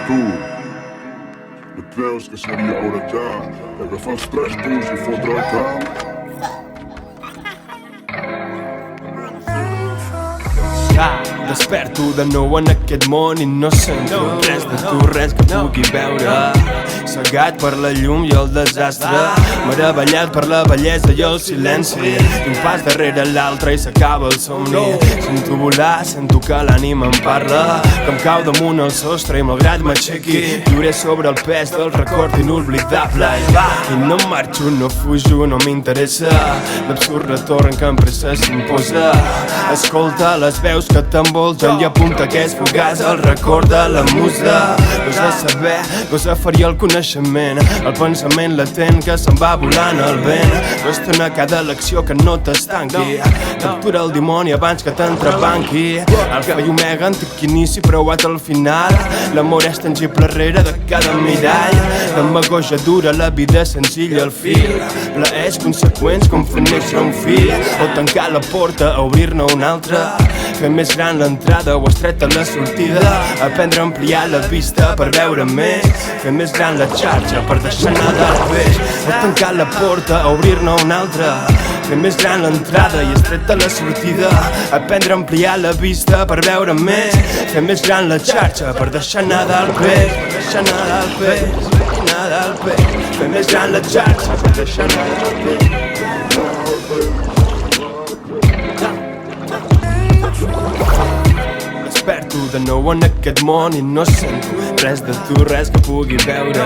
Tu, et creus que seria hora ja d'agafar els trastos i fotre el camp? Desperto de nou en aquest món i no sento res de tu, res que pugui veure. Cegat per la llum i el desastre, meravellat per la bellesa i el silenci. Un pas darrere l'altre i s'acaba el somni. Sento volar, sento que l'ànima em parla, que em cau damunt el sostre i malgrat m'aixequi viuré sobre el pes del record inoblidable. I no marxo, no fujo, no m'interessa l'absurd retorn que amb pressa s'imposa. Escolta les veus que t'envolten i apunta que és fugaç el record de la musa. Gosa saber, gosa ferir el coneixement, el pensament latent que se'n va volant al vent. Qüestiona cada elecció que no t'estanqui, captura el dimoni abans que t'entrebanqui. Alfa i omega, antic inici preuat al final, l'amor és tangible rere de cada mirall. Demagogia dura, la vida senzilla al fil, plaers conseqüents com fer néixer un fill, o tancar la porta, obrir-ne una altra, fer més gran l'entrada o estreta la sortida, aprendre a ampliar la vista per veure més, fer més gran la xarxa per deixar anar el peix, o tancar la porta, obrir-ne una altra, fer més gran l'entrada i estreta la sortida, aprendre a ampliar la vista per veure més, fer més gran la xarxa per deixar anar el peix, per deixar anar el peix, anar el peix, fer més gran la xarxa per deixar anar el peix. Desperto de nou en aquest món i no sento res de tu, res que pugui veure.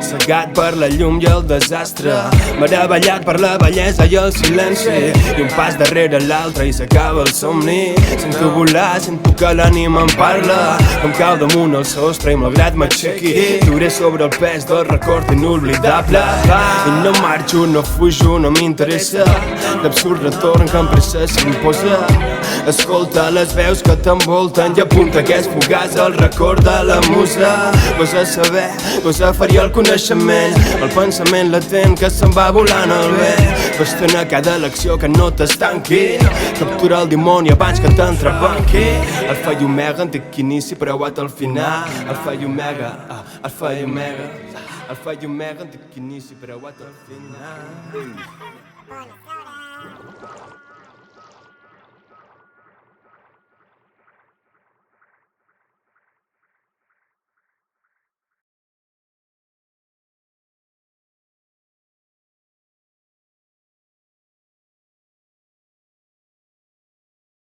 Cegat per la llum i el desastre, meravellat per la bellesa i el silenci. I un pas darrere l'altre i s'acaba el somni. Sento volar, sento que l'ànima em parla, que em cau damunt el sostre i malgrat m'aixequi viuré sobre el pes del record inoblidable. I no marxo, no fujo, no m'interessa l'absurd retorn que amb pressa s'imposa. Escolta les veus que t'envolten i apunta que és fugaç el record de la musa. Gosa saber, gosa ferir el coneixement, el pensament latent que se'n va volant al vent. Qüestiona cada elecció que no t'estanqui, captura el dimoni abans que t'entrebanqui. Alfa i omega, antic inici preuat al final. Alfa i omega, alfa i omega, alfa i omega, antic inici preuat al final.